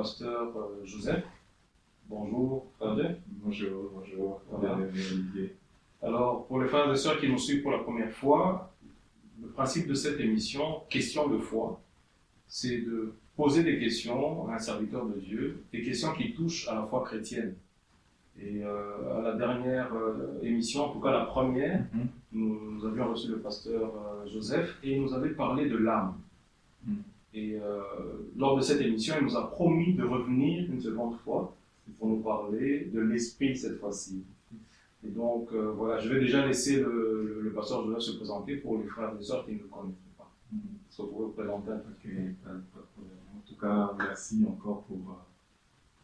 pasteur Joseph. Bonjour, frère Dieu. Bonjour. Voilà. Olivier. Alors, pour les frères et sœurs qui nous suivent pour la première fois, le principe de cette émission, Questions de foi, c'est de poser des questions à un serviteur de Dieu, des questions qui touchent à la foi chrétienne. Et à la dernière émission, en tout cas la première, nous avions reçu le pasteur Joseph et il nous avait parlé de l'âme. Et lors de cette émission, il nous a promis de revenir une seconde fois pour nous parler de l'esprit cette fois-ci. Et donc voilà, je vais déjà laisser le pasteur Joseph se présenter pour les frères et sœurs qui ne le connaissent pas. Est-ce que vous pouvez vous présenter un peu? Ok, pas de problème. En tout cas, merci encore pour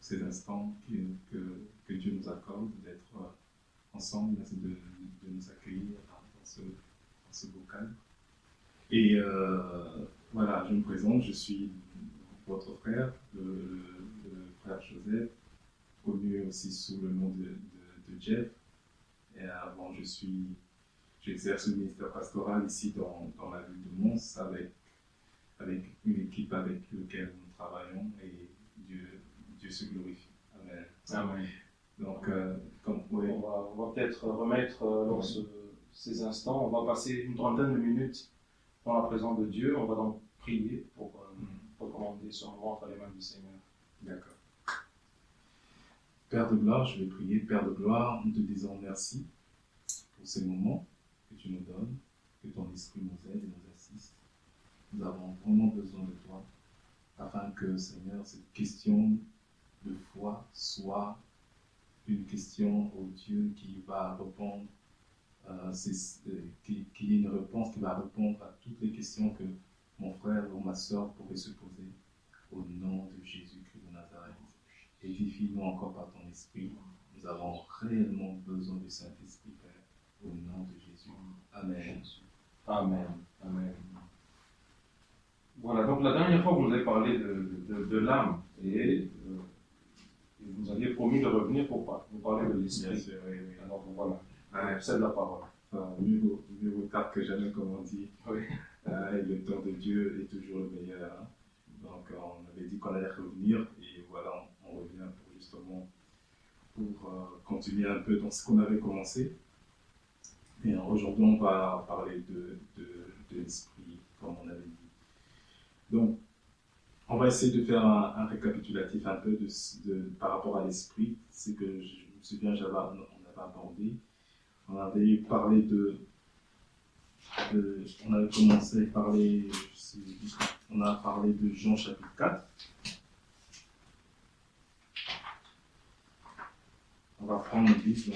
ces instants que Dieu nous accorde d'être ensemble, de nous accueillir dans ce beau cadre. Et voilà, je me présente, je suis votre frère, le frère Joseph, connu aussi sous le nom de Jeff. Et avant, j'exerce le ministère pastoral ici dans la ville de Mons avec une équipe avec laquelle nous travaillons et Dieu se glorifie. Amen. Amen. Donc, on va peut-être remettre ces instants, on va passer une trentaine de minutes dans la présence de Dieu, on va donc prier pour recommander son moment entre les mains du Seigneur. D'accord. Père de gloire, je vais prier. Père de gloire, nous te disons merci pour ces moments que tu nous donnes, que ton esprit nous aide et nous assiste. Nous avons vraiment besoin de toi, afin que, Seigneur, cette question de foi soit une question au Dieu qui va répondre, qui est une réponse qui va répondre à toutes les questions que mon frère ou ma soeur pourrait se poser. Au nom de Jésus-Christ de Nazareth. Édifie-nous encore par ton esprit. Nous avons réellement besoin du Saint-Esprit, Père. Au nom de Jésus. Amen. Amen. Amen. Voilà, donc la dernière fois, vous nous avez parlé de l'âme et vous aviez promis de revenir pour nous parler de l'esprit. Bien sûr, oui. Alors voilà, c'est de la parole. Mieux vaut tard que jamais, comme on dit. Oui. Et le temps de Dieu est toujours le meilleur. Hein. Donc, on avait dit qu'on allait revenir et voilà, on revient pour continuer un peu dans ce qu'on avait commencé. Et aujourd'hui, on va parler de l'esprit, comme on avait dit. Donc, on va essayer de faire un récapitulatif un peu par rapport à l'esprit. C'est que je me souviens, on avait abordé. On avait parlé on avait commencé à parler, on a parlé de Jean chapitre 4. On va prendre le livre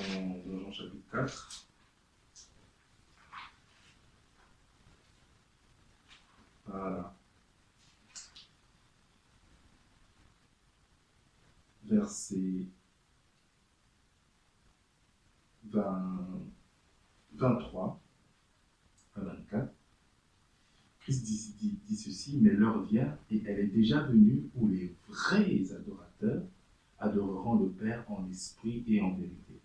dans Jean chapitre 4. Voilà. Verset 23 à 24. Christ dit ceci, mais l'heure vient et elle est déjà venue où les vrais adorateurs adoreront le Père en esprit et en vérité.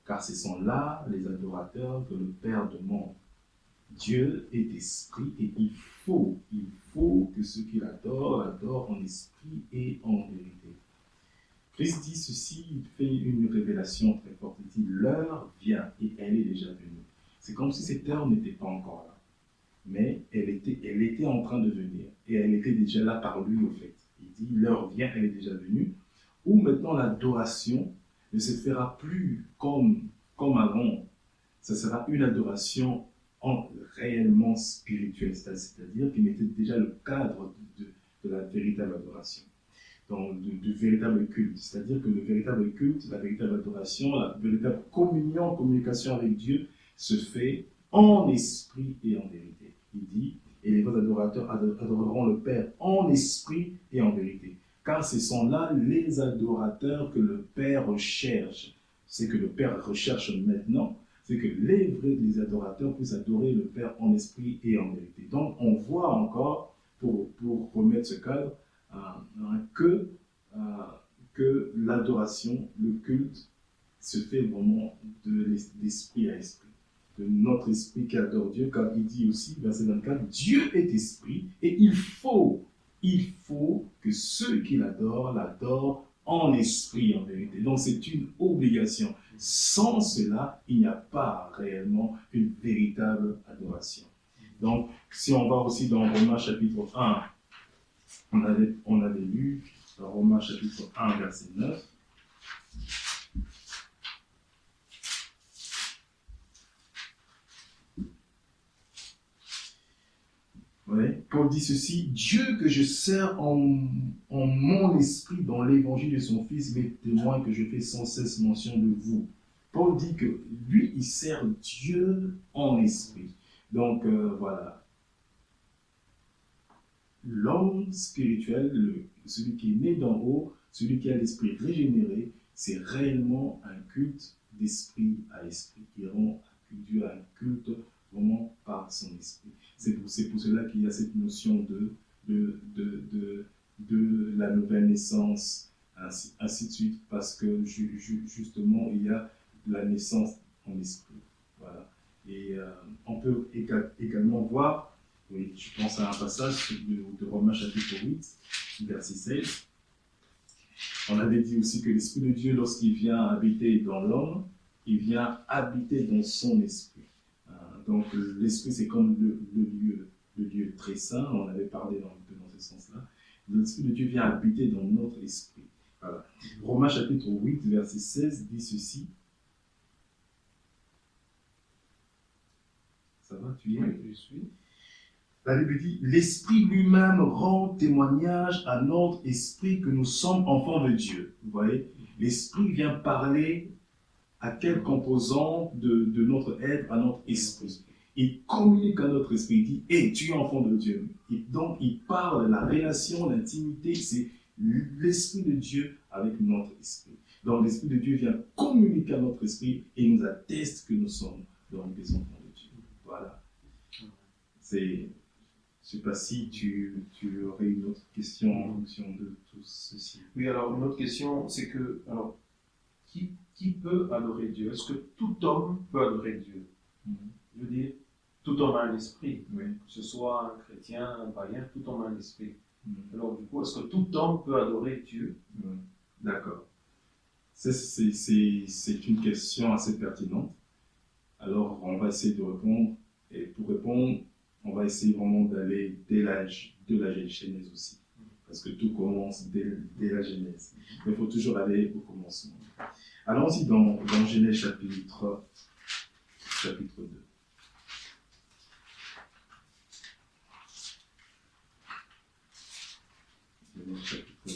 Car ce sont là les adorateurs que le Père demande. Dieu est esprit et il faut que ceux qui l'adorent en esprit et en vérité. Christ dit ceci, il fait une révélation très forte. Il dit, l'heure vient et elle est déjà venue. C'est comme si cette heure n'était pas encore là. Mais elle était en train de venir. Et elle était déjà là par lui, au fait. Il dit, l'heure vient, elle est déjà venue. Où maintenant l'adoration ne se fera plus comme avant. Ce sera une adoration réellement spirituelle. C'est-à-dire qu'il était déjà le cadre de la véritable adoration. Donc, du véritable culte. C'est-à-dire que le véritable culte, la véritable adoration, la véritable communication avec Dieu se fait en esprit et en vérité. Il dit, et les vrais adorateurs adoreront le Père en esprit et en vérité. Car ce sont là les adorateurs que le Père recherche. C'est que le Père recherche maintenant, c'est que les adorateurs puissent adorer le Père en esprit et en vérité. Donc, on voit encore, pour remettre ce cadre, que l'adoration, le culte, se fait vraiment d'esprit à esprit. De notre esprit qui adore Dieu, car il dit aussi, verset 24, Dieu est esprit et il faut il faut que ceux qui l'adorent en esprit, en vérité. Donc c'est une obligation. Sans cela, il n'y a pas réellement une véritable adoration. Donc, si on va aussi dans Romains chapitre 1, on avait lu dans Romains chapitre 1, verset 9. Ouais. Paul dit ceci: Dieu que je sers en mon esprit dans l'évangile de son Fils m'est témoin que je fais sans cesse mention de vous. Paul dit que lui, il sert Dieu en esprit. Donc voilà. L'homme spirituel, celui qui est né d'en haut, celui qui a l'esprit régénéré, c'est réellement un culte d'esprit à esprit, qui rend Dieu un culte vraiment par son esprit. C'est pour cela qu'il y a cette notion de la nouvelle naissance, ainsi de suite, parce que justement, il y a la naissance en esprit. Voilà. Et on peut également voir, oui, je pense à un passage de Romains chapitre 8, verset 16. On avait dit aussi que l'Esprit de Dieu, lorsqu'il vient habiter dans l'homme, il vient habiter dans son esprit. Donc l'esprit, c'est comme le lieu très saint, on avait parlé dans ce sens-là. L'Esprit de Dieu vient habiter dans notre esprit. Voilà. Romains chapitre 8, verset 16 dit ceci. Ça va, tu y es? Oui, je suis. La Bible dit: l'Esprit lui-même rend témoignage à notre esprit que nous sommes enfants de Dieu. Vous voyez, l'Esprit vient parler à quel composant de notre être, à notre esprit. Il communique à notre esprit, il dit: hey, tu es enfant de Dieu. Et donc, il parle de la relation, l'intimité, c'est l'Esprit de Dieu avec notre esprit. Donc, l'Esprit de Dieu vient communiquer à notre esprit et nous atteste que nous sommes donc des enfants de Dieu. Voilà. Je ne sais pas si tu aurais une autre question en fonction de tout ceci. Oui, alors une autre question, c'est que, alors, qui peut adorer Dieu? Est-ce que tout homme peut adorer Dieu? Je veux dire, tout homme a un esprit, Oui. que ce soit un chrétien, un païen, tout homme a un esprit. Alors, du coup, est-ce que tout homme peut adorer Dieu? D'accord. C'est une question assez pertinente. Alors, on va essayer de répondre. Et pour répondre, on va essayer vraiment d'aller dès l'âge de la Genèse aussi. Parce que tout commence dès la Genèse. Mais il faut toujours aller au commencement. Allons-y dans Genèse chapitre 2. Genèse chapitre 2.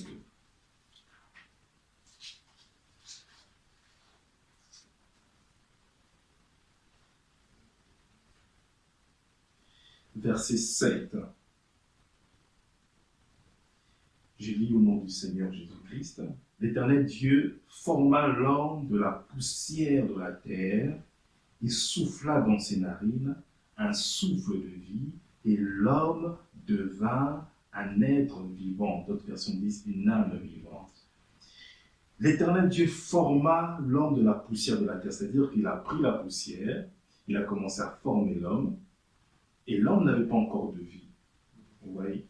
Verset 7. Je lis au nom du Seigneur Jésus-Christ. L'Éternel Dieu forma l'homme de la poussière de la terre et souffla dans ses narines un souffle de vie, et l'homme devint un être vivant. D'autres versions disent une âme vivante. L'Éternel Dieu forma l'homme de la poussière de la terre, c'est-à-dire qu'il a pris la poussière, il a commencé à former l'homme, et l'homme n'avait pas encore de vie. Vous voyez?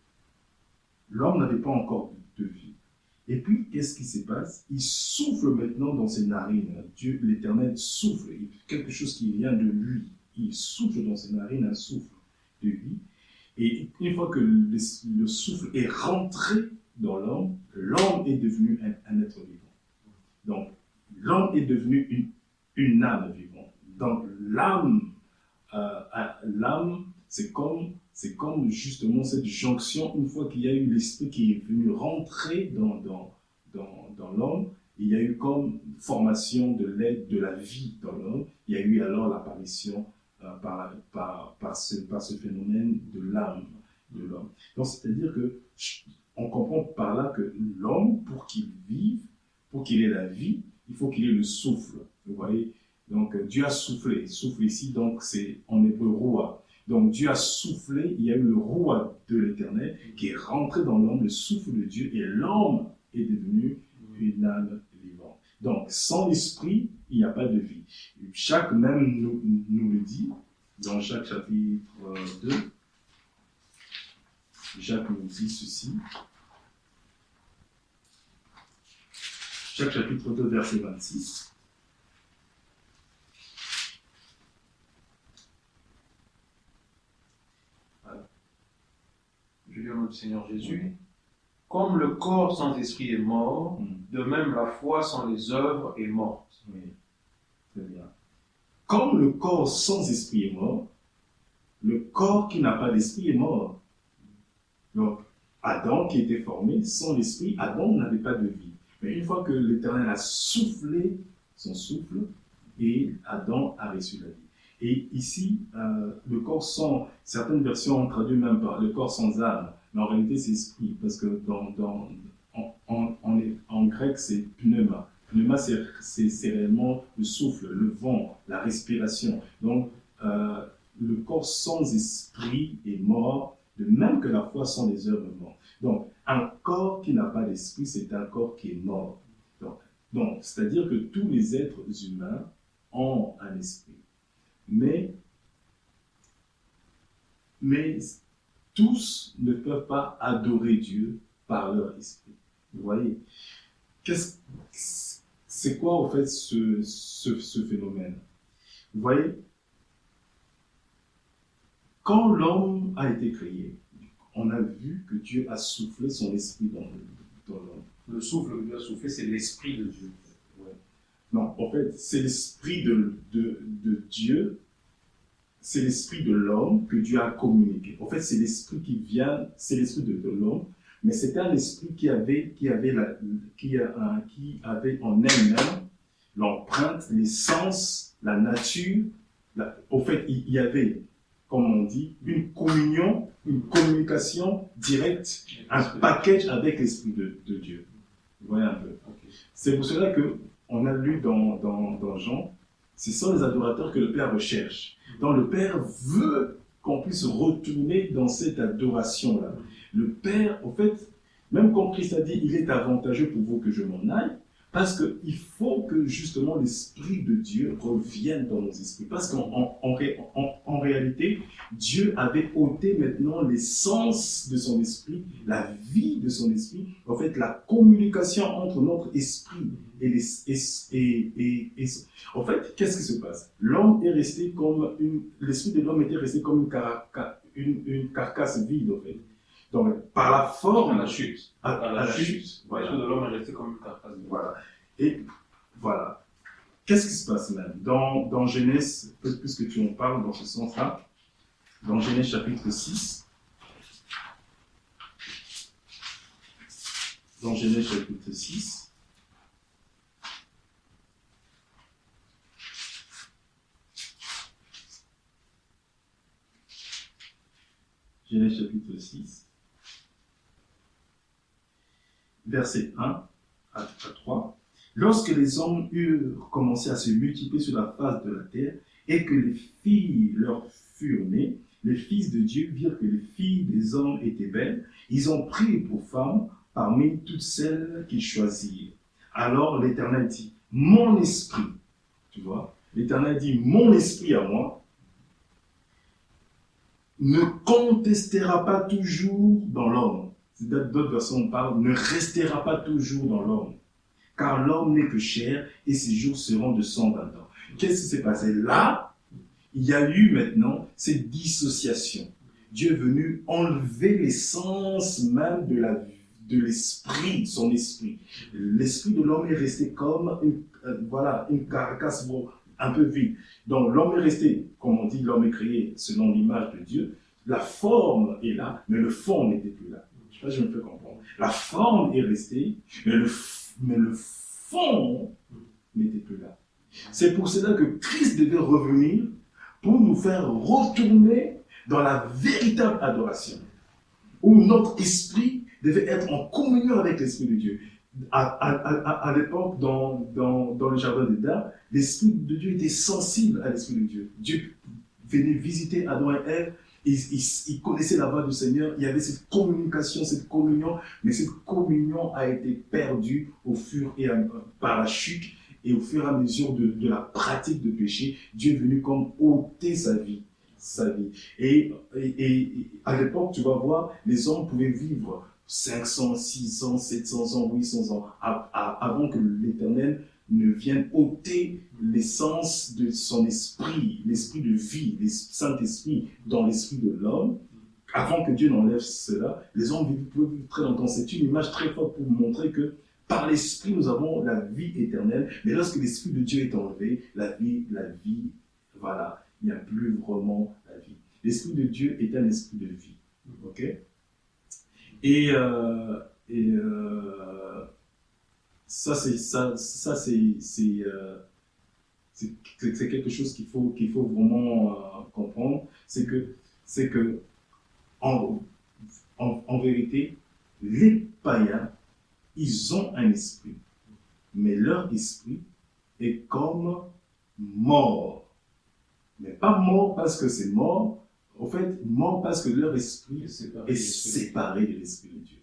L'homme n'avait pas encore de vie. Et puis, qu'est-ce qui se passe? Il souffle maintenant dans ses narines. Dieu, l'Éternel, souffle. Quelque chose qui vient de lui. Il souffle dans ses narines un souffle de vie. Et une fois que le souffle est rentré dans l'homme, l'homme est devenu un être vivant. Donc, l'homme est devenu une âme vivante. Donc, l'âme, c'est comme justement cette jonction, une fois qu'il y a eu l'esprit qui est venu rentrer dans l'homme, il y a eu comme formation de l'aide de la vie dans l'homme, il y a eu alors l'apparition par ce phénomène de l'âme de l'homme. Donc c'est-à-dire que on comprend par là que l'homme, pour qu'il vive, pour qu'il ait la vie, il faut qu'il ait le souffle. Vous voyez? Donc Dieu a soufflé. Souffle ici, donc c'est en hébreu roua. Donc Dieu a soufflé, il y a eu le roua de l'Éternel qui est rentré dans l'homme, le souffle de Dieu, et l'homme est devenu une âme vivante. Donc sans l'esprit, il n'y a pas de vie. Jacques même nous le dit dans Jacques chapitre 2. Jacques nous dit ceci. Jacques chapitre 2, verset 26. Je lis au nom du Seigneur Jésus. Comme le corps sans esprit est mort, de même la foi sans les œuvres est morte. Oui, très bien. Comme le corps sans esprit est mort, le corps qui n'a pas d'esprit est mort. Donc, Adam qui était formé sans l'esprit, Adam n'avait pas de vie. Mais une fois que l'Éternel a soufflé son souffle, et Adam a reçu la vie. Et ici, le corps sans, certaines versions ont traduit même par le corps sans âme, mais en réalité c'est esprit, parce que en grec c'est pneuma. Pneuma c'est réellement le souffle, le vent, la respiration. Donc le corps sans esprit est mort, de même que la foi sans les œuvres est mort. Donc un corps qui n'a pas d'esprit, c'est un corps qui est mort. Donc c'est-à-dire que tous les êtres humains ont un esprit. Mais tous ne peuvent pas adorer Dieu par leur esprit. Vous voyez, c'est quoi en fait ce phénomène? Vous voyez, quand l'homme a été créé, on a vu que Dieu a soufflé son esprit dans l'homme. Le souffle que Dieu a soufflé, c'est l'esprit de Dieu. Ouais. Non, en fait, c'est l'esprit de Dieu, c'est l'esprit de l'homme que Dieu a communiqué. En fait, c'est l'esprit qui vient, c'est l'esprit de l'homme, mais c'était un esprit qui avait en elle-même l'empreinte, l'essence, la nature. Au fait, il y avait, comme on dit, une communion, une communication directe, un package avec l'esprit de Dieu. Vous voyez un peu. Okay. C'est pour cela qu'on a lu dans Jean, ce sont les adorateurs que le Père recherche. Donc le Père veut qu'on puisse retourner dans cette adoration-là. Le Père, en fait, même quand Christ a dit « il est avantageux pour vous que je m'en aille », parce qu'il faut que justement l'Esprit de Dieu revienne dans nos esprits. Parce qu'en réalité, Dieu avait ôté maintenant l'essence de son esprit, la vie de son esprit, en fait la communication entre notre esprit et en fait, qu'est-ce qui se passe? L'homme est resté comme l'esprit de l'homme était resté comme une carcasse vide, en fait. Donc, par la forme... À la chute. À la chute. Voilà. L'esprit de l'homme est resté comme une carcasse vide. Voilà. Et voilà. Qu'est-ce qui se passe même dans Genèse, puisque tu en parles dans ce sens-là, dans Genèse chapitre 6, dans Genèse chapitre 6, Genèse chapitre 6, verset 1 à 3. Lorsque les hommes eurent commencé à se multiplier sur la face de la terre et que les filles leur furent nées, les fils de Dieu virent que les filles des hommes étaient belles. Ils ont pris pour femmes parmi toutes celles qu'ils choisirent. Alors l'Éternel dit, mon esprit, tu vois, l'Éternel dit, mon esprit à moi, ne contestera pas toujours dans l'homme. D'autres versions parlent, ne restera pas toujours dans l'homme. Car l'homme n'est que chair et ses jours seront de 120 ans. Qu'est-ce qui s'est passé? Là, il y a eu maintenant cette dissociation. Dieu est venu enlever l'essence même de l'esprit, son esprit. L'esprit de l'homme est resté comme une carcasse un peu vide. Donc l'homme est resté, comme on dit, l'homme est créé selon l'image de Dieu. La forme est là, mais le fond n'était plus là. Je ne sais pas si je me fais comprendre. La forme est restée, mais le fond n'était plus là. C'est pour cela que Christ devait revenir pour nous faire retourner dans la véritable adoration, où notre esprit devait être en communion avec l'Esprit de Dieu. À l'époque, dans le jardin d'Éden, l'Esprit de Dieu était sensible à l'Esprit de Dieu. Dieu venait visiter Adam et Ève. Il connaissait la voix du Seigneur, il y avait cette communication, cette communion, mais cette communion a été perdue par la chute et au fur et à mesure de la pratique de péché. Dieu est venu comme ôter sa vie. sa vie. Et à l'époque, tu vas voir, les hommes pouvaient vivre 500, 600, 700 ans, 800 ans, avant que l'Éternel ne vienne ôter l'essence de son esprit, l'esprit de vie, le Saint-Esprit dans l'esprit de l'homme. Avant que Dieu n'enlève cela, les hommes peuvent vivre très longtemps. C'est une image très forte pour montrer que par l'esprit, nous avons la vie éternelle. Mais lorsque l'esprit de Dieu est enlevé, la vie, voilà, il n'y a plus vraiment la vie. L'esprit de Dieu est un esprit de vie. Ok? Et ça, c'est quelque chose qu'il faut vraiment comprendre. C'est que en vérité, les païens, ils ont un esprit, mais leur esprit est comme mort. Mais pas mort parce que c'est mort, en fait, mort parce que leur esprit est séparé de l'esprit de Dieu.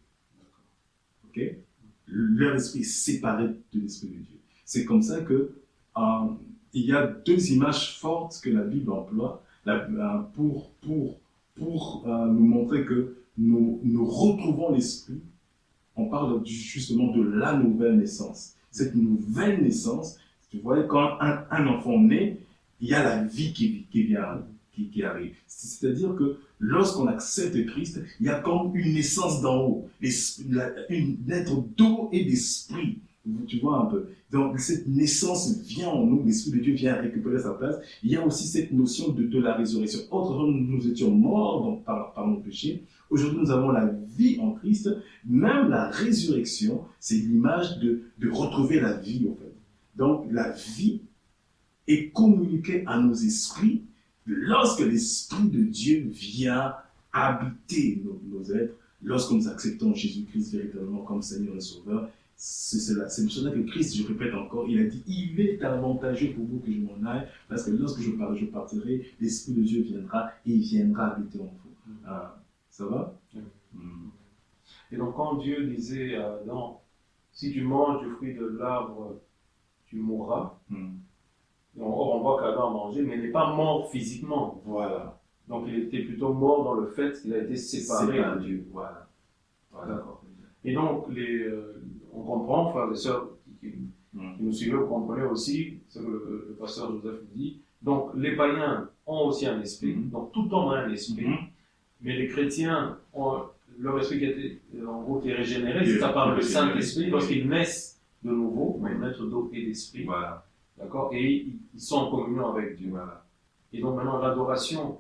Ok? Leur esprit est séparé de l'esprit de Dieu. C'est comme ça que il y a deux images fortes que la Bible emploie pour nous montrer que nous retrouvons l'esprit. On parle justement de la nouvelle naissance. Cette nouvelle naissance, tu vois, quand un enfant naît, il y a la vie qui arrive. C'est-à-dire que lorsqu'on accepte Christ, il y a comme une naissance d'en haut, une naître d'eau et d'esprit. Tu vois un peu. Donc cette naissance vient en nous, l'Esprit de Dieu vient récupérer sa place. Il y a aussi cette notion de la résurrection. Autrement, nous étions morts par nos péchés. Aujourd'hui, nous avons la vie en Christ. Même la résurrection, c'est l'image de retrouver la vie, en fait. Donc la vie est communiquée à nos esprits lorsque l'Esprit de Dieu vient habiter nos êtres, lorsque nous acceptons Jésus-Christ véritablement comme Seigneur et Sauveur. C'est pour cela que Christ, je répète encore, il a dit, il est avantageux pour vous que je m'en aille, parce que lorsque je partirai, l'Esprit de Dieu viendra et il viendra habiter en vous. Ça va? Et donc quand Dieu disait à Adam, si tu manges du fruit de l'arbre, tu mourras. Or, on voit qu'Adam a mangé, mais il n'est pas mort physiquement. Voilà. Donc il était plutôt mort dans le fait qu'il a été séparé de Dieu. Voilà. D'accord. Et donc, on comprend, frères et sœurs qui nous suivez, vous comprenez aussi ce que le pasteur Joseph nous dit. Donc, les païens ont aussi un esprit, donc tout homme a un esprit, mais les chrétiens ont leur esprit qui est régénéré, c'est ça par le Saint-Esprit, lorsqu'ils naissent de nouveau, naître d'eau et d'esprit. Voilà. D'accord? Et ils sont en communion avec Dieu. Voilà. Et donc maintenant, l'adoration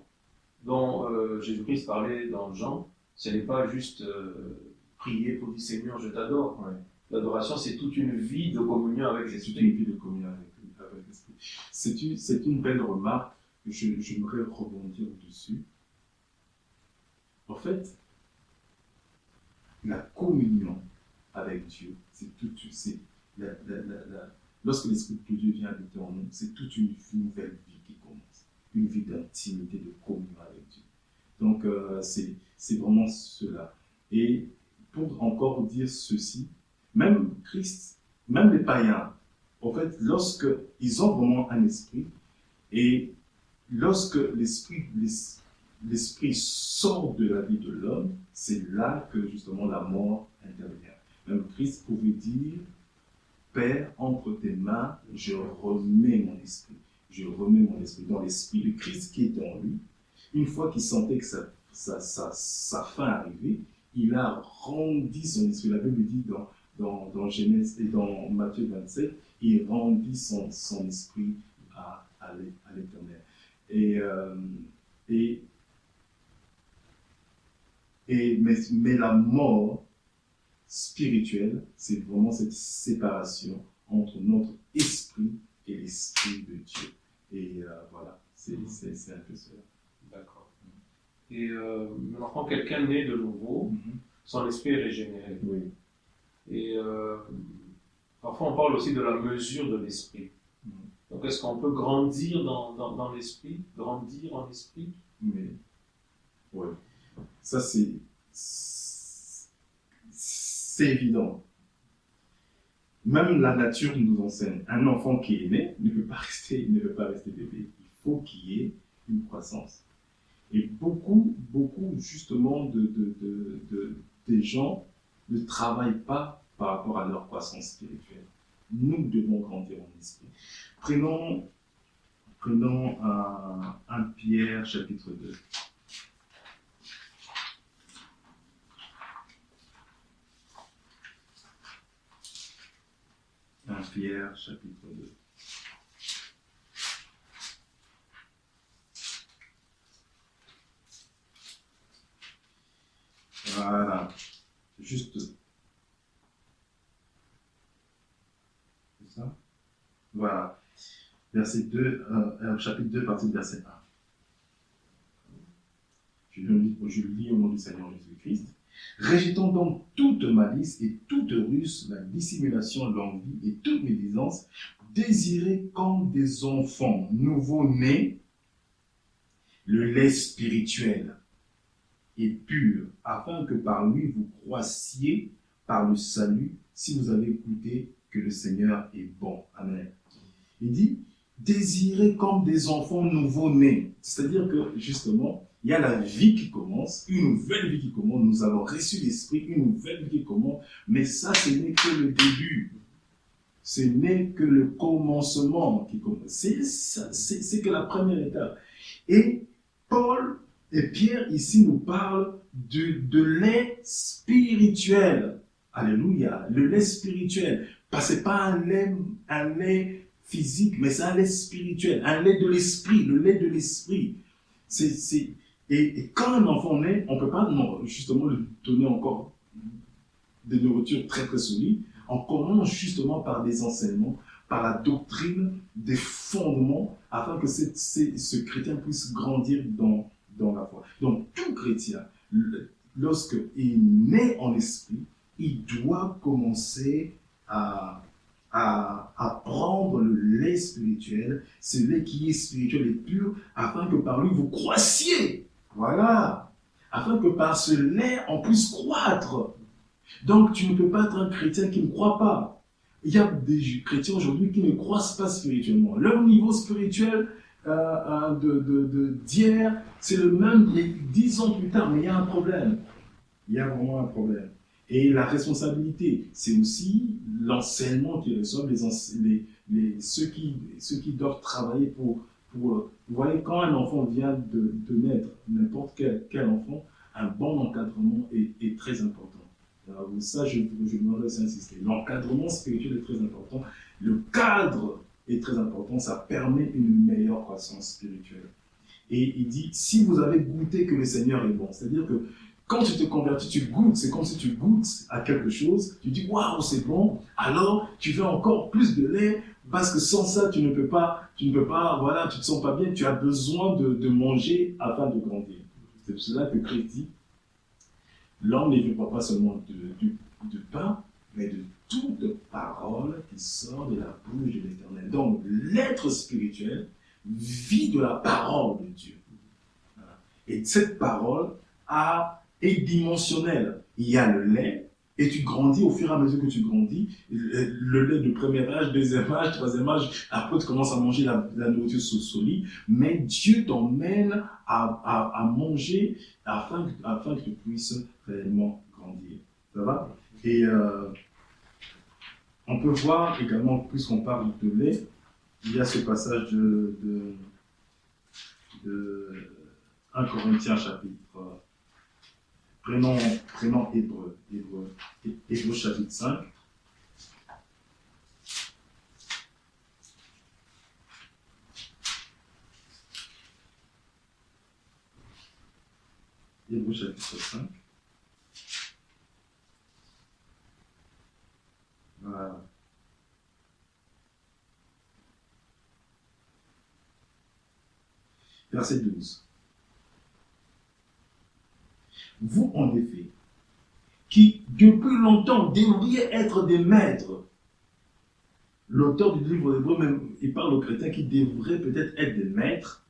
dont Jésus-Christ parlait dans Jean, ce n'est pas juste prier pour dire Seigneur, je t'adore. Ouais. L'adoration, c'est toute une vie de communion avec l'Esprit. C'est une vie de communion avec l'Esprit. C'est une belle remarque que j'aimerais rebondir dessus. En fait, la communion avec Dieu, lorsque l'Esprit de Dieu vient habiter en nous, c'est toute une nouvelle vie qui commence. Une vie d'intimité, de communion avec Dieu. Donc, c'est vraiment cela. Et pour encore dire ceci, même Christ, même les païens, en fait, lorsqu'ils ont vraiment un esprit, et lorsque l'esprit sort de la vie de l'homme, c'est là que justement la mort intervient. Même Christ pouvait dire, Père, entre tes mains, je remets mon esprit. Je remets mon esprit. Dans l'esprit de Christ qui est en lui, une fois qu'il sentait que sa fin arrivait, il a rendu son esprit. La Bible dit dans Genèse et dans Matthieu 27, il rendit son esprit à l'Éternel. Mais la mort spirituelle, c'est vraiment cette séparation entre notre esprit et l'esprit de Dieu. Et voilà, c'est un peu cela. D'accord. Et maintenant, quand quelqu'un naît de nouveau, son esprit est régénéré. Oui. Et parfois, on parle aussi de la mesure de l'esprit. Donc, est-ce qu'on peut grandir dans l'esprit, grandir en esprit? Oui. Ça, c'est évident. Même la nature nous enseigne. Un enfant qui est né ne peut pas rester bébé. Il faut qu'il y ait une croissance. Et beaucoup justement des gens ne travaillent pas par rapport à leur croissance spirituelle. Nous devons grandir en esprit. Prenons 1 Pierre chapitre 2. 1 Pierre chapitre 2. Voilà, juste ça. Voilà, verset 2, chapitre 2, partie de verset 1. Je le lis au nom du Seigneur Jésus-Christ. Rejetons donc toute malice et toute ruse, la dissimulation, l'envie et toute médisance, désirez comme des enfants nouveau-nés le lait spirituel et pur, afin que par lui vous croissiez par le salut, si vous avez écouté que le Seigneur est bon. Amen. Il dit, désirez comme des enfants nouveau-nés. C'est-à-dire que, justement, il y a la vie qui commence, une nouvelle vie qui commence, nous avons reçu l'Esprit, une nouvelle vie qui commence, mais ça, ce n'est que le début. Ce n'est que le commencement qui commence. C'est que la première étape. Et Paul et Pierre ici nous parlent de lait spirituel. Alléluia, le lait spirituel. Parce que ce n'est pas un lait physique, mais c'est un lait spirituel, un lait de l'esprit, le lait de l'esprit. Et quand un enfant naît, on ne peut pas justement lui donner encore des nourritures très très solides. On commence justement par des enseignements, par la doctrine, des fondements, afin que ce chrétien puisse grandir dans la foi. Donc tout chrétien, lorsqu'il naît en esprit, il doit commencer à prendre le lait spirituel, ce lait qui est spirituel et pur, afin que par lui vous croissiez. Voilà. Afin que par ce lait, on puisse croître. Donc, tu ne peux pas être un chrétien qui ne croit pas. Il y a des chrétiens aujourd'hui qui ne croissent pas spirituellement. Leur niveau spirituel d'hier, c'est le même 10 ans plus tard, mais il y a un problème. Il y a vraiment un problème. Et la responsabilité, c'est aussi l'enseignement qu'ils reçoivent, ceux qui doivent travailler pour. Vous voyez, quand un enfant vient de naître, n'importe quel enfant, un bon encadrement est très important. Alors, ça, je demanderais d'insister. L'encadrement spirituel est très important. Le cadre est très important. Ça permet une meilleure croissance spirituelle. Et il dit, si vous avez goûté que le Seigneur est bon, c'est-à-dire que quand tu te convertis, tu goûtes, c'est comme si tu goûtes à quelque chose, tu dis waouh, c'est bon, alors tu veux encore plus de lait, parce que sans ça, tu ne peux pas, voilà, tu ne te sens pas bien, tu as besoin de manger afin de grandir. C'est pour cela que Christ dit, l'homme ne vivra pas seulement de pain, mais de toute parole qui sort de la bouche de l'Éternel. Donc, l'être spirituel vit de la parole de Dieu. Voilà. Et cette parole est dimensionnelle. Il y a le lait, et tu grandis au fur et à mesure que tu grandis. Le lait de premier âge, deuxième âge, troisième âge, après tu commences à manger la nourriture solide, mais Dieu t'emmène à manger afin que tu puisses réellement grandir. Ça va? Et on peut voir également, puisqu'on parle de lait, il y a ce passage de 1 Corinthiens chapitre. Prenons Hébreu chapitre 5. Hébreu chapitre 5. Voilà. Verset 12. Vous, en effet, qui depuis longtemps devriez être des maîtres. L'auteur du livre d'Hébreux, même, il parle aux chrétiens qui devraient peut-être être des maîtres.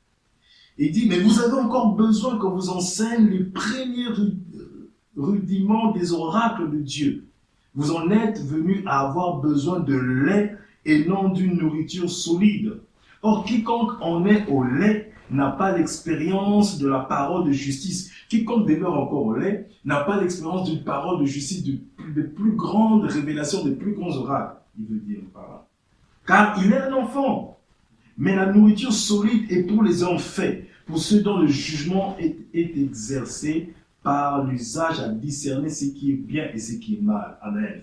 Il dit, mais vous avez encore besoin qu'on vous enseigne les premiers rudiments des oracles de Dieu. Vous en êtes venus à avoir besoin de lait et non d'une nourriture solide. Or, quiconque en est au lait n'a pas l'expérience de la parole de justice. Quiconque demeure encore au lait n'a pas l'expérience d'une parole de justice, de plus grandes révélations, de plus grands oracles. Il veut dire par là. Car il est un enfant. Mais la nourriture solide est pour les hommes faits, pour ceux dont le jugement est exercé par l'usage à discerner ce qui est bien et ce qui est mal. Amen.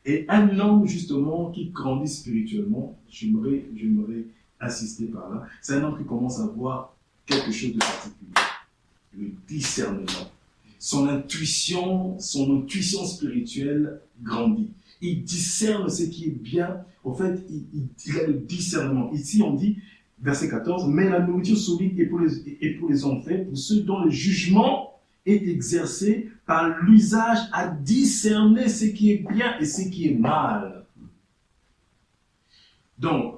Et un homme, justement, qui grandit spirituellement, j'aimerais insister par là, c'est un homme qui commence à voir quelque chose de particulier. Le discernement. Son intuition spirituelle grandit. Il discerne ce qui est bien. En fait, il a le discernement. Ici, on dit, verset 14, mais la nourriture solide est pour les hommes faits, pour ceux dont le jugement est exercé par l'usage à discerner ce qui est bien et ce qui est mal. Donc,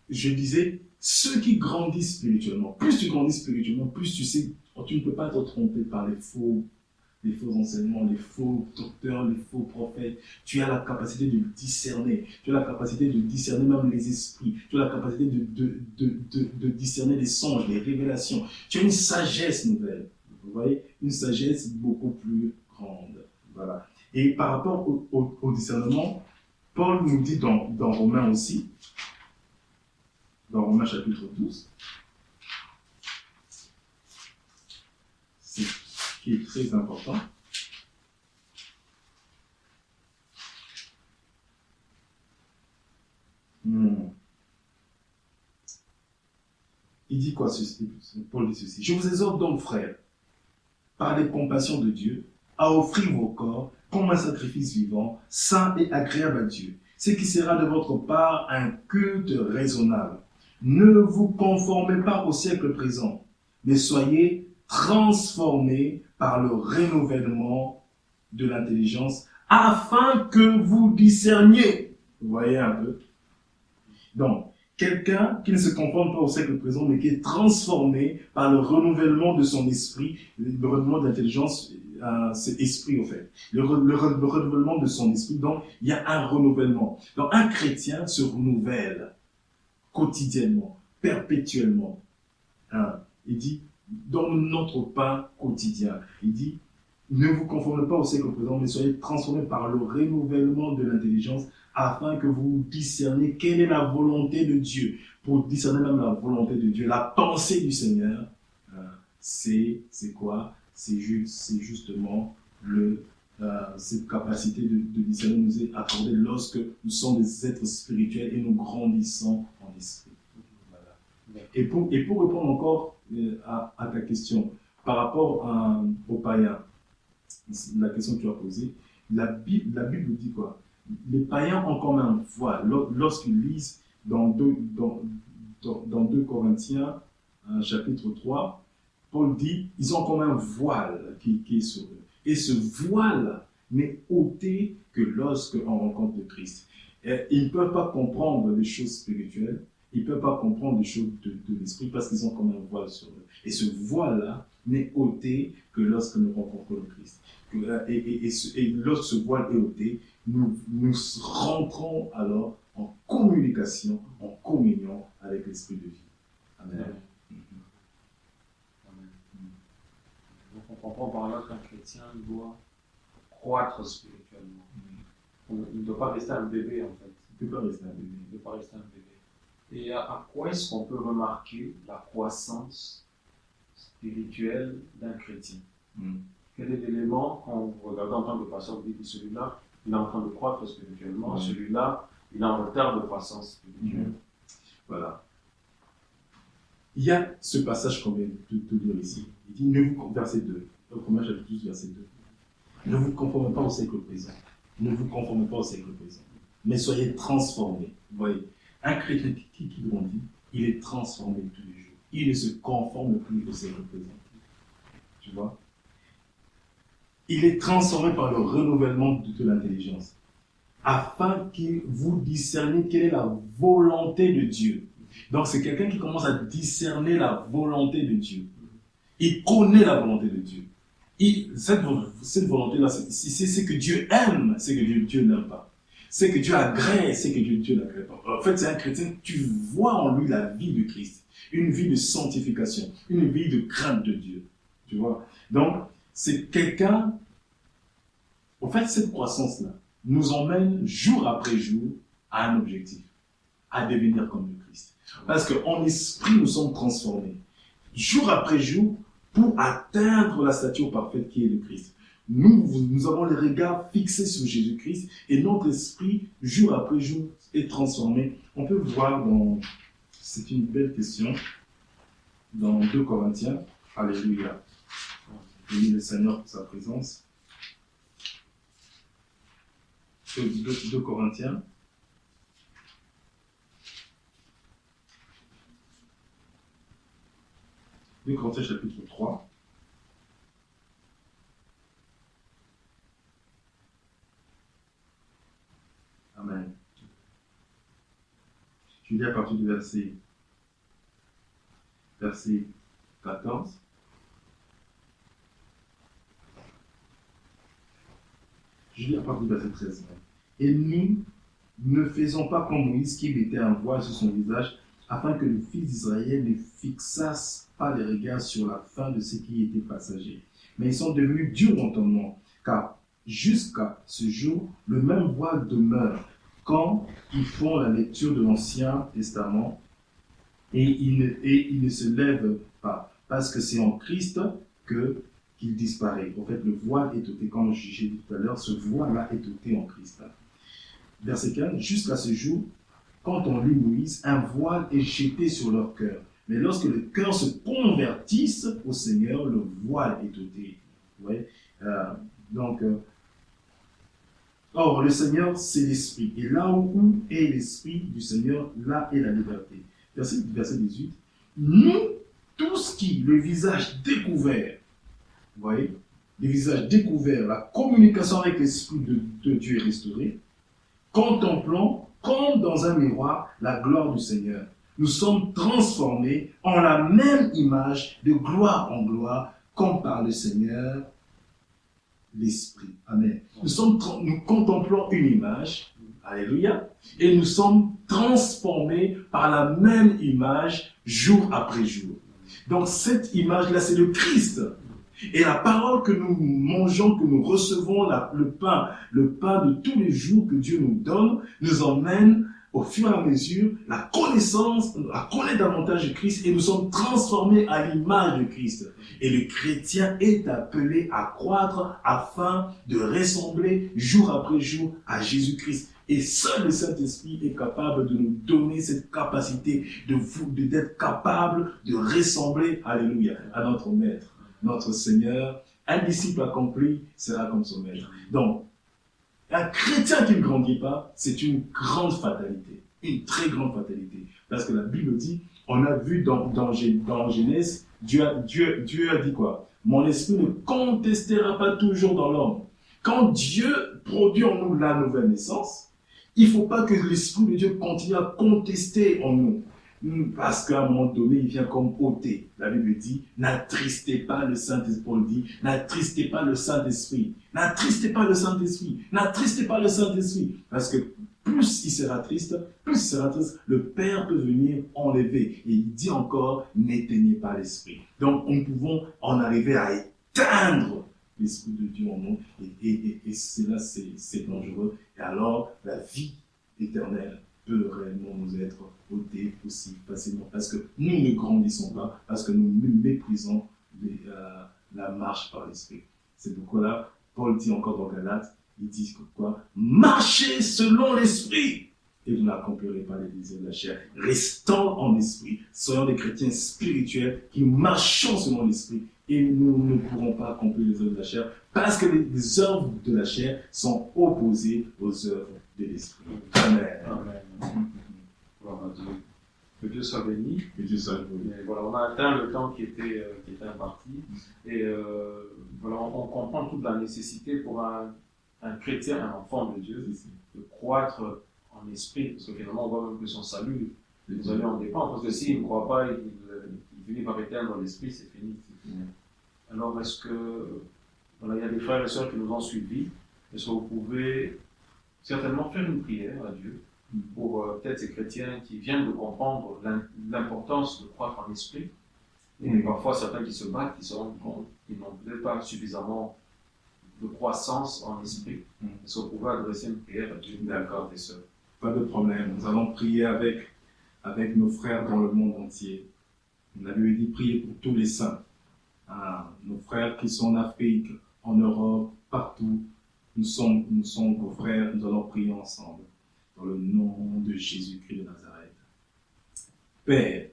je disais, ceux qui grandissent spirituellement, plus tu grandis spirituellement, plus tu sais, tu ne peux pas te tromper par les faux enseignements, les faux docteurs, les faux prophètes. Tu as la capacité de discerner. Tu as la capacité de discerner même les esprits. Tu as la capacité de discerner les songes, les révélations. Tu as une sagesse nouvelle. Vous voyez, une sagesse beaucoup plus grande. Voilà. Et par rapport au discernement, Paul nous dit dans Romains aussi, dans Romains chapitre 12, c'est ce qui est très important. Il dit quoi, Paul dit ceci. Je vous exhorte donc, frères, par les compassions de Dieu, à offrir vos corps comme un sacrifice vivant, saint et agréable à Dieu, ce qui sera de votre part un culte raisonnable. Ne vous conformez pas au siècle présent, mais soyez transformés par le renouvellement de l'intelligence, afin que vous discerniez. Vous voyez un peu? Donc, quelqu'un qui ne se conforme pas au siècle présent, mais qui est transformé par le renouvellement de son esprit, le renouvellement de l'intelligence, c'est esprit au fait, le renouvellement de son esprit. Donc, il y a un renouvellement. Donc, un chrétien se renouvelle quotidiennement, perpétuellement. Il dit, dans notre pain quotidien, il dit, ne vous conformez pas au siècle présent, mais soyez transformés par le renouvellement de l'intelligence, afin que vous discerniez quelle est la volonté de Dieu. Pour discerner même la volonté de Dieu, la pensée du Seigneur, c'est quoi? C'est justement cette capacité de discerner nous est accordée lorsque nous sommes des êtres spirituels et nous grandissons en esprit. Voilà. Et pour répondre encore à ta question, par rapport aux païens, la question que tu as posée, la Bible dit quoi? Les païens ont comme un voile. Lorsqu'ils lisent dans 2 Corinthiens, chapitre 3, Paul dit, ils ont comme un voile qui est sur eux. Et ce voile n'est ôté que lorsqu'on rencontre le Christ. Ils ne peuvent pas comprendre les choses spirituelles, ils ne peuvent pas comprendre les choses de l'esprit parce qu'ils ont comme un voile sur eux. Et ce voile-là n'est ôté que lorsque nous rencontrons le Christ. Et lorsque ce voile est ôté, nous rentrons alors en communication, en communion avec l'Esprit de vie. Amen. Amen. Donc on comprend par là qu'un chrétien doit croître spirituellement. Il ne doit pas rester un bébé en fait. Il ne peut pas rester un bébé. Il ne peut pas rester un bébé. Et à quoi est-ce qu'on peut remarquer la croissance spirituelle d'un chrétien? Quel est l'élément, quand vous regardez en tant que pasteur, vous dites celui-là, il est en train de croître spirituellement, celui-là, il est en retard de croissance spirituelle. Voilà. Il y a ce passage qu'on vient de lire ici. Il dit, verset 2, le premier chapitre 12, verset 2. Ne vous conformez pas au siècle présent. Ne vous conformez pas au siècle présent. Mais soyez transformés. Vous voyez, un chrétien qui grandit, il est transformé tous les jours. Il ne se conforme plus au siècle présent. Tu vois? Il est transformé par le renouvellement de l'intelligence, afin que vous discerniez quelle est la volonté de Dieu. Donc c'est quelqu'un qui commence à discerner la volonté de Dieu. Il connaît la volonté de Dieu. Cette volonté-là, c'est ce que Dieu aime, c'est ce que Dieu n'aime pas. c'est que Dieu agrée, c'est que Dieu n'agrée pas. En fait, c'est un chrétien, tu vois en lui la vie de Christ, une vie de sanctification, une vie de crainte de Dieu. Tu vois? Donc, c'est quelqu'un, en fait, cette croissance-là nous emmène jour après jour à un objectif, à devenir comme le Christ. Parce qu'en esprit, nous sommes transformés, jour après jour, pour atteindre la stature parfaite qui est le Christ. Nous avons les regards fixés sur Jésus-Christ et notre esprit, jour après jour, est transformé. On peut voir c'est une belle question, dans 2 Corinthiens. Alléluia. Bénis le Seigneur pour sa présence. 2 Corinthiens. Deux Corinthiens chapitre 3. Amen. Je lis à partir du verset 14. Je lis à partir du verset 13. Et nous ne faisons pas comme Moïse qui mettait un voile sur son visage, afin que les fils d'Israël ne fixassent pas les regards sur la fin de ce qui était passager. Mais ils sont devenus durs d'entendement, car jusqu'à ce jour, le même voile demeure quand ils font la lecture de l'Ancien Testament et ils ne se lèvent pas, parce que c'est en Christ qu'il disparaît. En fait, le voile est ôté, comme j'ai dit tout à l'heure, ce voile-là est ôté en Christ. Verset 15, jusqu'à ce jour, quand on lit Moïse, un voile est jeté sur leur cœur. Mais lorsque le cœur se convertisse au Seigneur, le voile est ôté. Ouais. Or, le Seigneur, c'est l'Esprit. Et là où est l'Esprit du Seigneur, là est la liberté. Verset 18. Nous, tous qui, le visage découvert, vous voyez, le visage découvert, la communication avec l'Esprit de Dieu est restaurée, contemplons comme dans un miroir la gloire du Seigneur. Nous sommes transformés en la même image de gloire en gloire, comme par le Seigneur l'Esprit. Amen. Nous contemplons une image, alléluia, et nous sommes transformés par la même image jour après jour. Donc cette image-là, c'est le Christ. Et la parole que nous mangeons, que nous recevons, le pain de tous les jours que Dieu nous donne, nous emmène au fur et à mesure la connaissance, à connaître davantage de Christ, et nous sommes transformés à l'image de Christ. Et le chrétien est appelé à croître afin de ressembler jour après jour à Jésus-Christ. Et seul le Saint-Esprit est capable de nous donner cette capacité d'être capable de ressembler, alléluia, à notre Maître. Notre Seigneur, un disciple accompli sera comme son maître. Donc, un chrétien qui ne grandit pas, c'est une grande fatalité, une très grande fatalité. Parce que la Bible dit, on a vu dans Genèse, Dieu a dit quoi? Mon esprit ne contestera pas toujours dans l'homme. Quand Dieu produit en nous la nouvelle naissance, il ne faut pas que l'Esprit de Dieu continue à contester en nous. Parce qu'à un moment donné, il vient comme ôter. La Bible dit, n'attristez pas le Saint-Esprit. Paul dit, n'attristez pas le Saint-Esprit. N'attristez pas le Saint-Esprit. N'attristez pas le Saint-Esprit. Parce que plus il sera triste, le Père peut venir enlever. Et il dit encore, n'éteignez pas l'Esprit. Donc, nous pouvons en arriver à éteindre l'Esprit de Dieu en nous. Et cela, c'est dangereux. Et alors, la vie éternelle peut réellement nous être ôté aussi facilement, parce que nous ne grandissons pas, parce que nous méprisons la marche par l'Esprit. C'est pourquoi là, Paul dit encore dans Galates, il dit quoi? Marchez selon l'Esprit et vous n'accomplirez pas les désirs de la chair. Restons en esprit, soyons des chrétiens spirituels qui marchons selon l'Esprit, et nous ne pourrons pas accomplir les œuvres de la chair, parce que les œuvres de la chair sont opposées aux œuvres de l'Esprit. Amen. Amen. Gloire à Dieu. Que Dieu soit béni. Que Dieu soit béni. Et voilà, on a atteint le temps qui était imparti. Et voilà, on comprend toute la nécessité pour un chrétien, un enfant de Dieu, de croître en esprit. Parce que finalement, on voit même que son salut, en dépend. Parce que s'il ne croit pas, il finit par éteindre l'esprit, c'est fini. Alors, est-ce que, voilà, il y a des frères et sœurs qui nous ont suivis. Est-ce que vous pouvez certainement faire une prière à Dieu pour peut-être ces chrétiens qui viennent de comprendre l'importance de croître en esprit. Et parfois, certains qui se battent, qui se rendent compte qu'ils n'ont peut-être pas suffisamment de croissance en esprit. Est-ce qu'on pouvait adresser une prière à Dieu? D'accord, des sœurs. Pas de problème. Nous allons prier avec nos frères dans le monde entier. On avait dit prier pour tous les saints. Nos frères qui sont en Afrique, en Europe, partout. Nous sommes vos frères, nous allons prier ensemble. Dans le nom de Jésus-Christ de Nazareth. Père,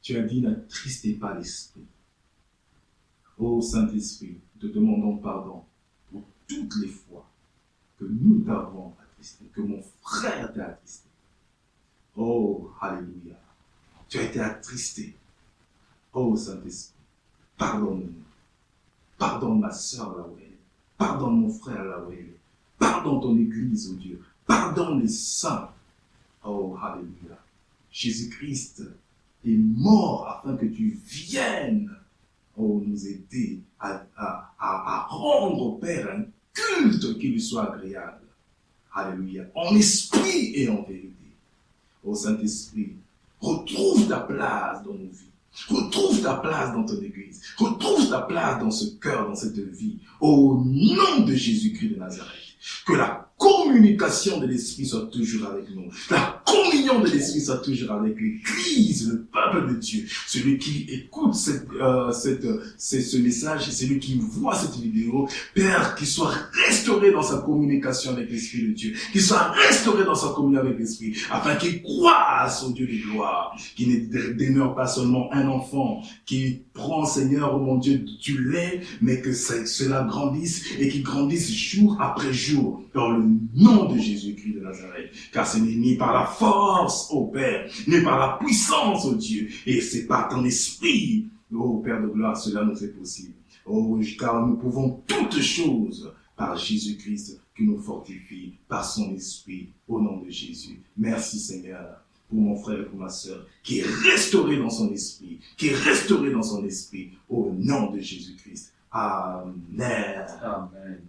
tu as dit n'attristez pas l'Esprit. Ô Saint-Esprit, te demandons pardon pour toutes les fois que nous t'avons attristé, que mon frère t'a attristé. Oh, Alléluia. Tu as été attristé. Oh Saint-Esprit, pardonne-nous. Pardonne ma soeur là où elle est. Pardonne mon frère là où elle est. Pardonne ton Église, oh Dieu. Pardonne les saints. Oh, Alléluia. Jésus-Christ est mort afin que tu viennes nous aider à rendre au Père un culte qui lui soit agréable. Alléluia. En esprit et en vérité. Oh Saint-Esprit, retrouve ta place dans nos vies. Retrouve ta place dans ton Église. Retrouve ta place dans ce cœur, dans cette vie. Au nom de Jésus-Christ de Nazareth. Que la communication de l'Esprit soit toujours avec nous. La communion de l'Esprit soit toujours avec l'Église, le peuple de Dieu. Celui qui écoute ce message et celui qui voit cette vidéo, Père, qu'il soit restauré dans sa communication avec l'Esprit de Dieu. Qu'il soit restauré dans sa communion avec l'Esprit, afin qu'il croisse au Dieu de gloire. Qu'il ne demeure pas seulement un enfant qui prend, Seigneur, oh mon Dieu, du lait, mais que cela grandisse et qu'il grandisse jour après jour. Dans le nom de Jésus-Christ de Nazareth. Car ce n'est ni par la force, ô Père, ni par la puissance, ô Dieu, et c'est par ton esprit, ô Père de gloire, cela nous est possible. Oh, car nous pouvons toutes choses par Jésus-Christ qui nous fortifie, par son esprit, au nom de Jésus. Merci Seigneur pour mon frère et pour ma soeur, qui est restauré dans son esprit, au nom de Jésus-Christ. Amen. Amen.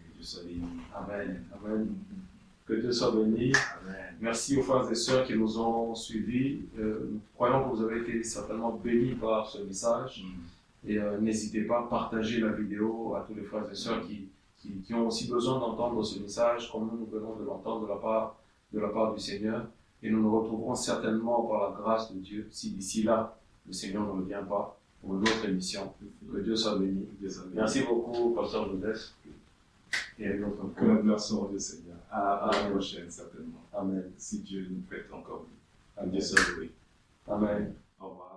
Amen. Amen. Que Dieu soit béni. Amen. Merci aux frères et sœurs qui nous ont suivis. Nous croyons que vous avez été certainement bénis par ce message. Et n'hésitez pas à partager la vidéo à tous les frères et sœurs qui ont aussi besoin d'entendre ce message, comme nous venons de l'entendre de la part du Seigneur. Et nous nous retrouverons certainement par la grâce de Dieu, si d'ici là, le Seigneur ne revient pas, pour une autre émission. Que Dieu soit béni. Merci beaucoup, Pasteur Joseph. Et à notre que la gloire soit au Seigneur. À la prochaine, certainement. Amen. Si Dieu nous prête encore. Amen. Dieu soit loué. Amen. Au revoir.